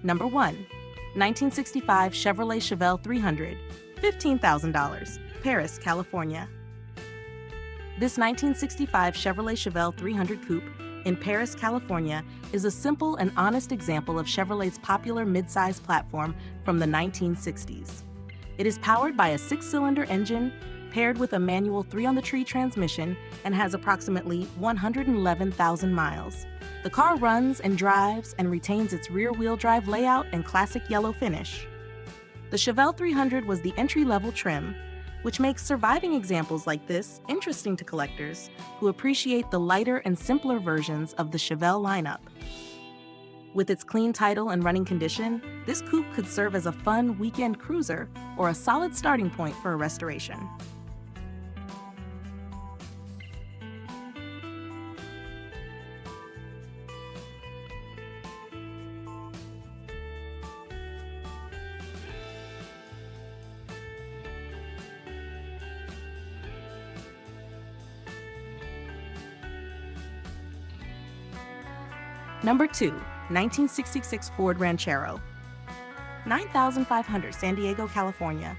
Number 1. 1965 Chevrolet Chevelle 300, $15,000, Perris, California. This 1965 Chevrolet Chevelle 300 Coupe in Perris, California is a simple and honest example of Chevrolet's popular midsize platform from the 1960s. It is powered by a 6-cylinder engine paired with a manual 3-on-the-tree transmission and has approximately 111,000 miles. The car runs and drives and retains its rear-wheel drive layout and classic yellow finish. The Chevelle 300 was the entry-level trim, which makes surviving examples like this interesting to collectors who appreciate the lighter and simpler versions of the Chevelle lineup. With its clean title and running condition, this coupe could serve as a fun weekend cruiser or a solid starting point for a restoration. Number 2. 1966 Ford Ranchero, $9,500, San Diego, California.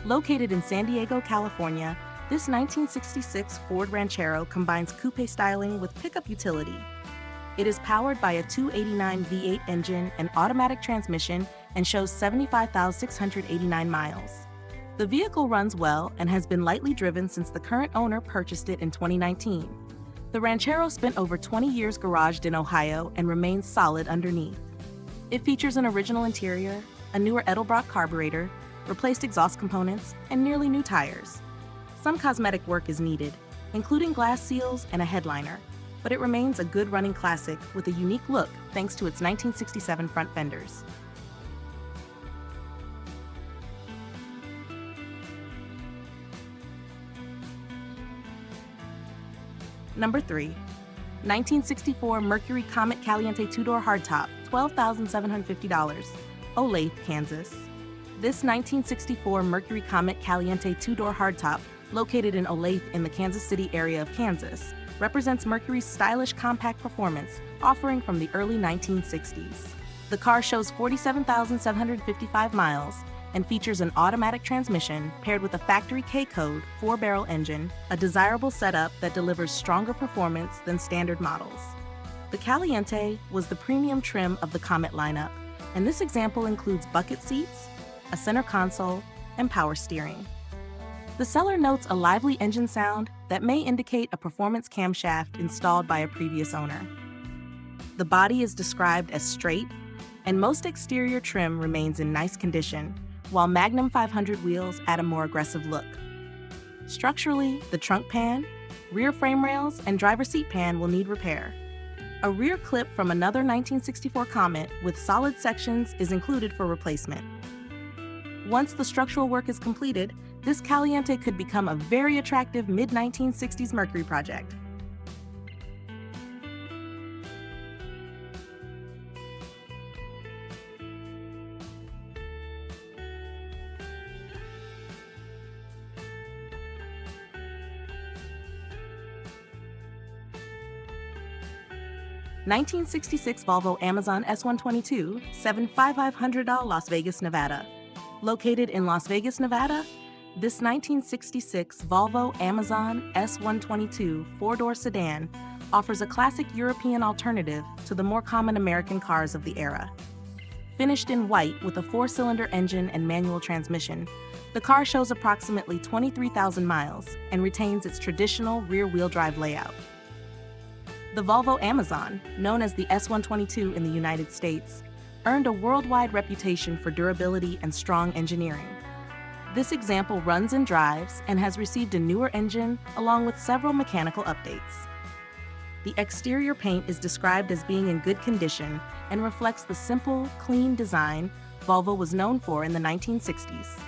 Located in San Diego, California, this 1966 Ford Ranchero combines coupe styling with pickup utility. It is powered by a 289 V8 engine and automatic transmission and shows 75,689 miles. The vehicle runs well and has been lightly driven since the current owner purchased it in 2019. The Ranchero spent over 20 years garaged in Ohio and remains solid underneath. It features an original interior, a newer Edelbrock carburetor, replaced exhaust components, and nearly new tires. Some cosmetic work is needed, including glass seals and a headliner, but it remains a good running classic with a unique look thanks to its 1967 front fenders. Number 3. 1964 Mercury Comet Caliente 2-door hardtop, $12,750, Olathe, Kansas. This 1964 Mercury Comet Caliente 2-door hardtop, located in Olathe in the Kansas City area of Kansas, represents Mercury's stylish compact performance offering from the early 1960s. The car shows 47,755 miles and features an automatic transmission paired with a factory K-code 4-barrel engine, a desirable setup that delivers stronger performance than standard models. The Caliente was the premium trim of the Comet lineup, and this example includes bucket seats, a center console, and power steering. The seller notes a lively engine sound that may indicate a performance camshaft installed by a previous owner. The body is described as straight, and most exterior trim remains in nice condition, while Magnum 500 wheels add a more aggressive look. Structurally, the trunk pan, rear frame rails, and driver seat pan will need repair. A rear clip from another 1964 Comet with solid sections is included for replacement. Once the structural work is completed, this Caliente could become a very attractive mid-1960s Mercury project. (1966) Volvo Amazon S122, $7,500, Las Vegas, Nevada. Located in Las Vegas, Nevada, this 1966 Volvo Amazon S122 4-door sedan offers a classic European alternative to the more common American cars of the era. Finished in white with a 4-cylinder engine and manual transmission, the car shows approximately 23,000 miles and retains its traditional rear-wheel drive layout. The Volvo Amazon, known as the S122 in the United States, earned a worldwide reputation for durability and strong engineering. This example runs and drives and has received a newer engine along with several mechanical updates. The exterior paint is described as being in good condition and reflects the simple, clean design Volvo was known for in the 1960s.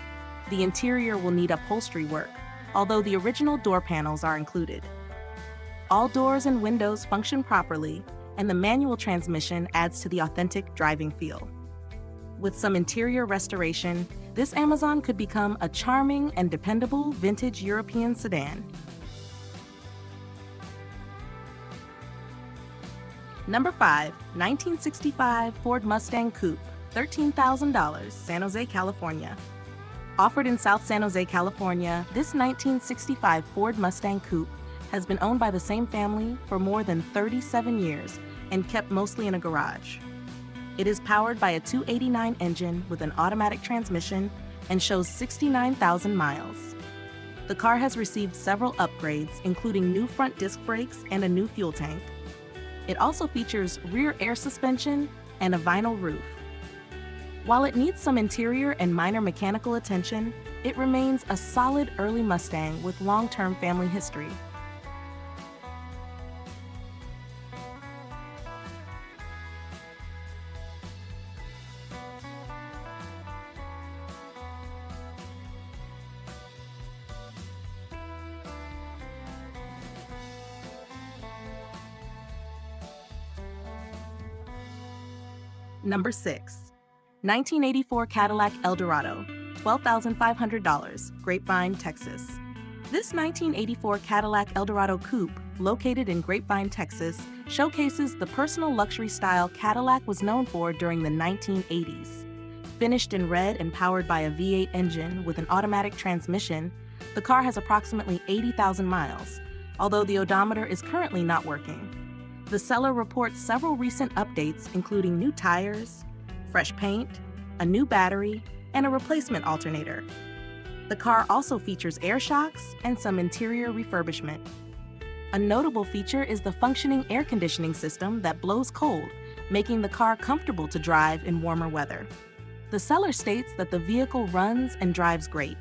The interior will need upholstery work, although the original door panels are included. All doors and windows function properly, and the manual transmission adds to the authentic driving feel. With some interior restoration, this Amazon could become a charming and dependable vintage European sedan. Number 5, 1965 Ford Mustang Coupe, $13,000, San Jose, California. Offered in South San Jose, California, this 1965 Ford Mustang Coupe has been owned by the same family for more than 37 years and kept mostly in a garage. It is powered by a 289 engine with an automatic transmission and shows 69,000 miles. The car has received several upgrades, including new front disc brakes and a new fuel tank. It also features rear air suspension and a vinyl roof. While it needs some interior and minor mechanical attention, it remains a solid early Mustang with long-term family history. Number 6, 1984 Cadillac Eldorado, $12,500, Grapevine, Texas. This 1984 Cadillac Eldorado Coupe, located in Grapevine, Texas, showcases the personal luxury style Cadillac was known for during the 1980s. Finished in red and powered by a V8 engine with an automatic transmission, the car has approximately 80,000 miles, although the odometer is currently not working. The seller reports several recent updates, including new tires, fresh paint, a new battery, and a replacement alternator. The car also features air shocks and some interior refurbishment. A notable feature is the functioning air conditioning system that blows cold, making the car comfortable to drive in warmer weather. The seller states that the vehicle runs and drives great.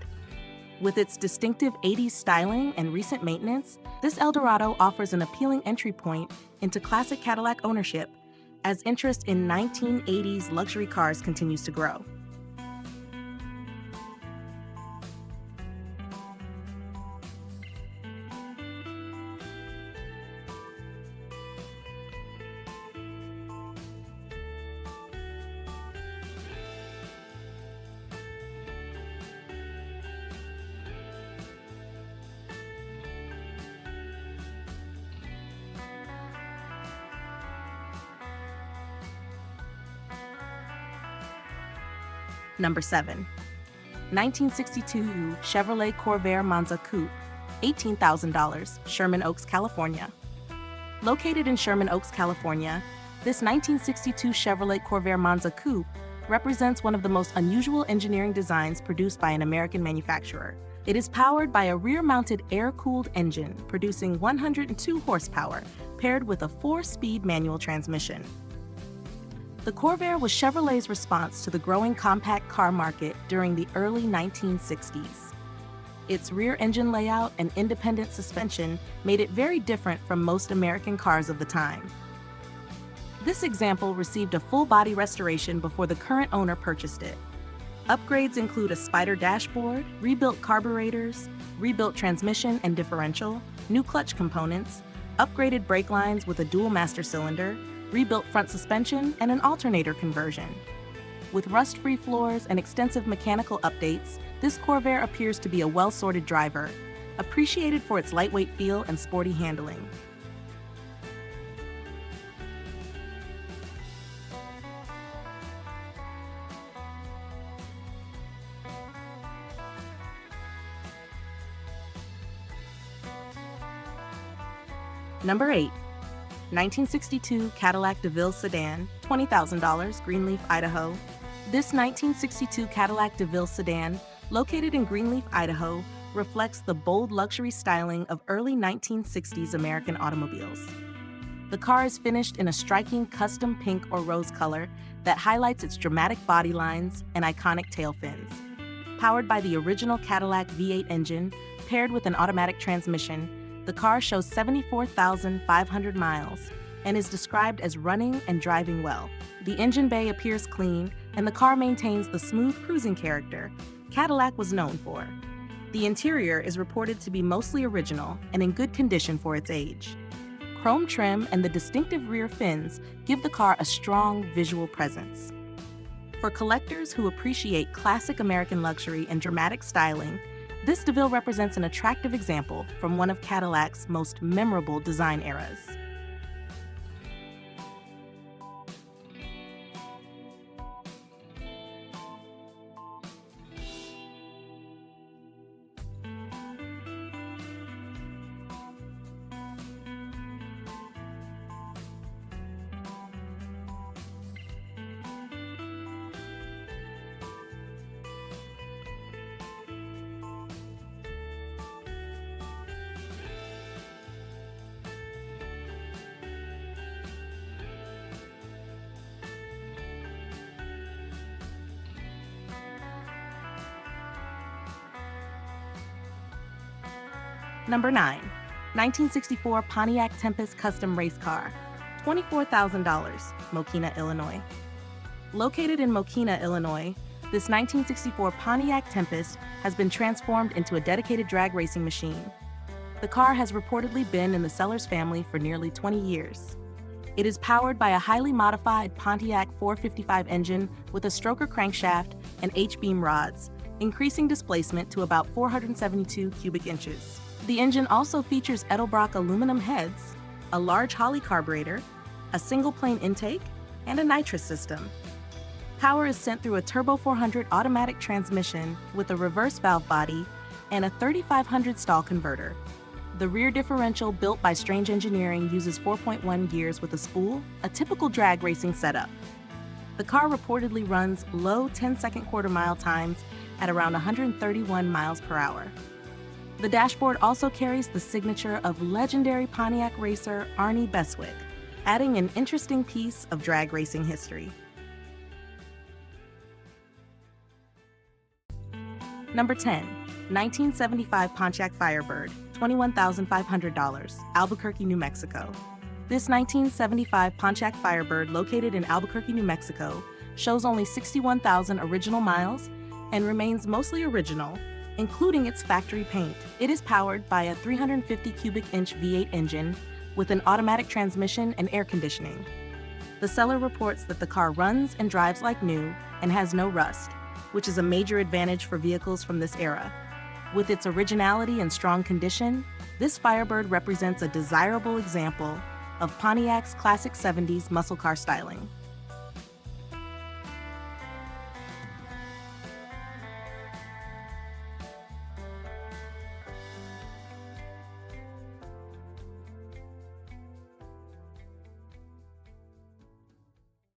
With its distinctive 80s styling and recent maintenance, this Eldorado offers an appealing entry point into classic Cadillac ownership as interest in 1980s luxury cars continues to grow. Number 7, 1962 Chevrolet Corvair Monza Coupe, $18,000, Sherman Oaks, California. Located in Sherman Oaks, California, this 1962 Chevrolet Corvair Monza Coupe represents one of the most unusual engineering designs produced by an American manufacturer. It is powered by a rear-mounted air-cooled engine producing 102 horsepower, paired with a 4-speed manual transmission. The Corvair was Chevrolet's response to the growing compact car market during the early 1960s. Its rear engine layout and independent suspension made it very different from most American cars of the time. This example received a full-body restoration before the current owner purchased it. Upgrades include a spider dashboard, rebuilt carburetors, rebuilt transmission and differential, new clutch components, upgraded brake lines with a dual master cylinder, rebuilt front suspension, and an alternator conversion. With rust-free floors and extensive mechanical updates, this Corvair appears to be a well-sorted driver, appreciated for its lightweight feel and sporty handling. Number 8, 1962 Cadillac DeVille sedan, $20,000, Greenleaf, Idaho. This 1962 Cadillac DeVille sedan, located in Greenleaf, Idaho, reflects the bold luxury styling of early 1960s American automobiles. The car is finished in a striking custom pink or rose color that highlights its dramatic body lines and iconic tail fins. Powered by the original Cadillac V8 engine, paired with an automatic transmission, the car shows 74,500 miles and is described as running and driving well. The engine bay appears clean, and the car maintains the smooth cruising character Cadillac was known for. The interior is reported to be mostly original and in good condition for its age. Chrome trim and the distinctive rear fins give the car a strong visual presence. For collectors who appreciate classic American luxury and dramatic styling, this DeVille represents an attractive example from one of Cadillac's most memorable design eras. Number 9. 1964 Pontiac Tempest Custom Race Car, $24,000, Mokena, Illinois. Located in Mokena, Illinois, this 1964 Pontiac Tempest has been transformed into a dedicated drag racing machine. The car has reportedly been in the seller's family for nearly 20 years. It is powered by a highly modified Pontiac 455 engine with a stroker crankshaft and H-beam rods, increasing displacement to about 472 cubic inches. The engine also features Edelbrock aluminum heads, a large Holley carburetor, a single-plane intake, and a nitrous system. Power is sent through a Turbo 400 automatic transmission with a reverse valve body and a 3500 stall converter. The rear differential, built by Strange Engineering, uses 4.1 gears with a spool, a typical drag racing setup. The car reportedly runs low 10-second quarter-mile times at around 131 miles per hour. The dashboard also carries the signature of legendary Pontiac racer Arnie Beswick, adding an interesting piece of drag racing history. Number 10. 1975 Pontiac Firebird, $21,500, Albuquerque, New Mexico. This 1975 Pontiac Firebird, located in Albuquerque, New Mexico, shows only 61,000 original miles and remains mostly original, including its factory paint. It is powered by a 350 cubic inch V8 engine with an automatic transmission and air conditioning. The seller reports that the car runs and drives like new and has no rust, which is a major advantage for vehicles from this era. With its originality and strong condition, this Firebird represents a desirable example of Pontiac's classic 70s muscle car styling.